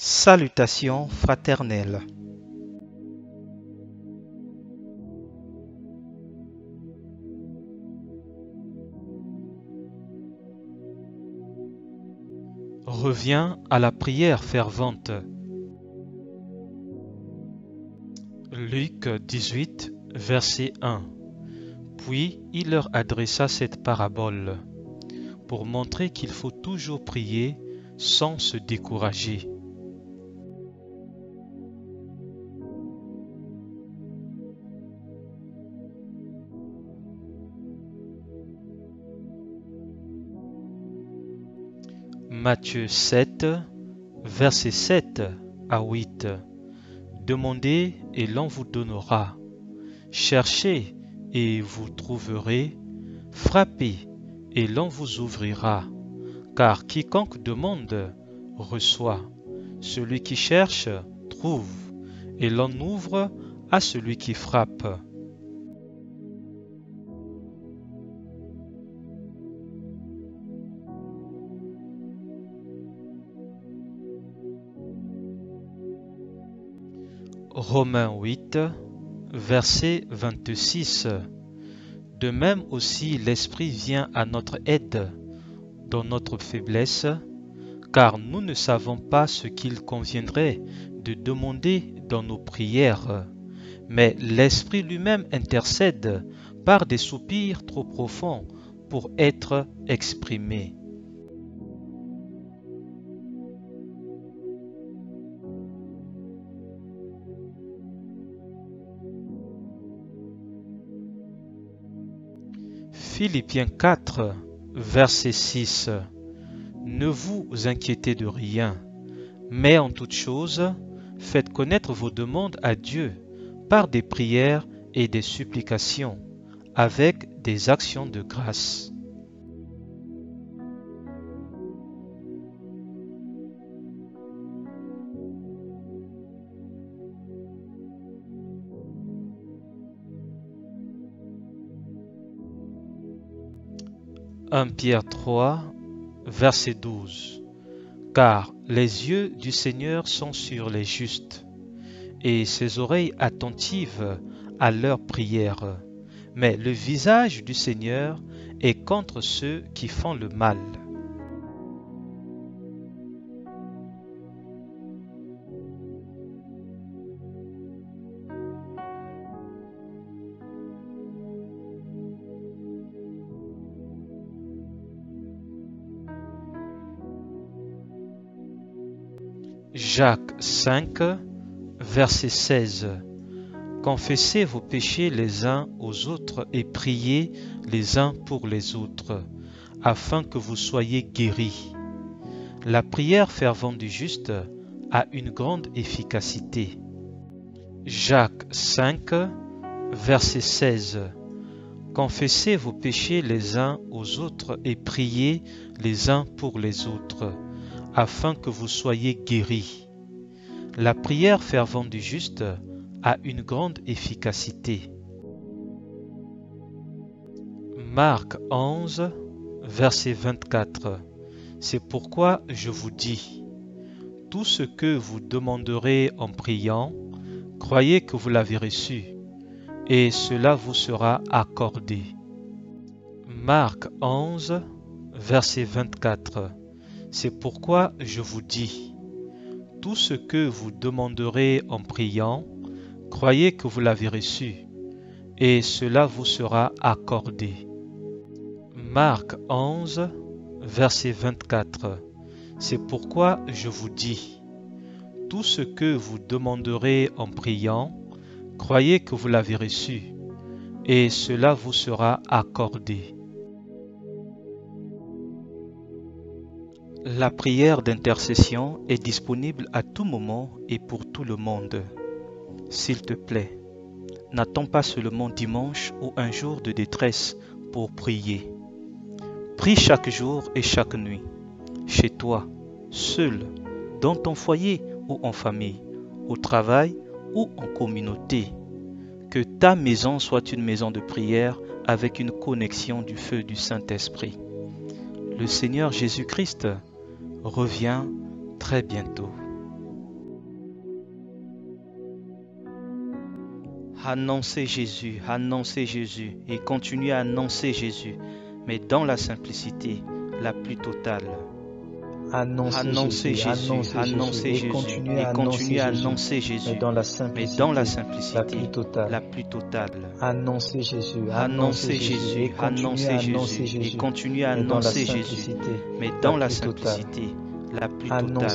Salutations fraternelles. Reviens à la prière fervente. Luc 18, verset 1. Puis il leur adressa cette parabole pour montrer qu'il faut toujours prier sans se décourager. Matthieu 7, versets 7 à 8. Demandez et l'on vous donnera. Cherchez et vous trouverez. Frappez et l'on vous ouvrira. Car quiconque demande, reçoit. Celui qui cherche, trouve. Et l'on ouvre à celui qui frappe. Romains 8, verset 26. De même aussi l'Esprit vient à notre aide dans notre faiblesse, car nous ne savons pas ce qu'il conviendrait de demander dans nos prières, mais l'Esprit lui-même intercède par des soupirs trop profonds pour être exprimés. Philippiens 4, verset 6. Ne vous inquiétez de rien, mais en toute chose, faites connaître vos demandes à Dieu par des prières et des supplications, avec des actions de grâce. « 1 Pierre 3, verset 12. Car les yeux du Seigneur sont sur les justes, et ses oreilles attentives à leurs prières. Mais le visage du Seigneur est contre ceux qui font le mal. » Jacques 5, verset 16. Confessez vos péchés les uns aux autres et priez les uns pour les autres, afin que vous soyez guéris. La prière fervente du juste a une grande efficacité. Jacques 5, verset 16. Confessez vos péchés les uns aux autres et priez les uns pour les autres, afin que vous soyez guéris. La prière fervente du juste a une grande efficacité. Marc 11, verset 24. C'est pourquoi je vous dis, tout ce que vous demanderez en priant, croyez que vous l'avez reçu, et cela vous sera accordé. Marc 11, verset 24. C'est pourquoi je vous dis, tout ce que vous demanderez en priant, croyez que vous l'avez reçu, et cela vous sera accordé. Marc 11, verset 24. C'est pourquoi je vous dis, tout ce que vous demanderez en priant, croyez que vous l'avez reçu, et cela vous sera accordé. La prière d'intercession est disponible à tout moment et pour tout le monde. S'il te plaît, n'attends pas seulement dimanche ou un jour de détresse pour prier. Prie chaque jour et chaque nuit, chez toi, seul, dans ton foyer ou en famille, au travail ou en communauté. Que ta maison soit une maison de prière avec une connexion du feu du Saint-Esprit. Le Seigneur Jésus-Christ revient très bientôt. Annoncez Jésus et continuez à annoncer Jésus, mais dans la simplicité la plus totale. Annoncez Jésus et continuez à annoncer Jésus, mais dans la simplicité la plus totale. Annoncez Jésus et continuez à annoncer Jésus, mais dans la simplicité la plus totale.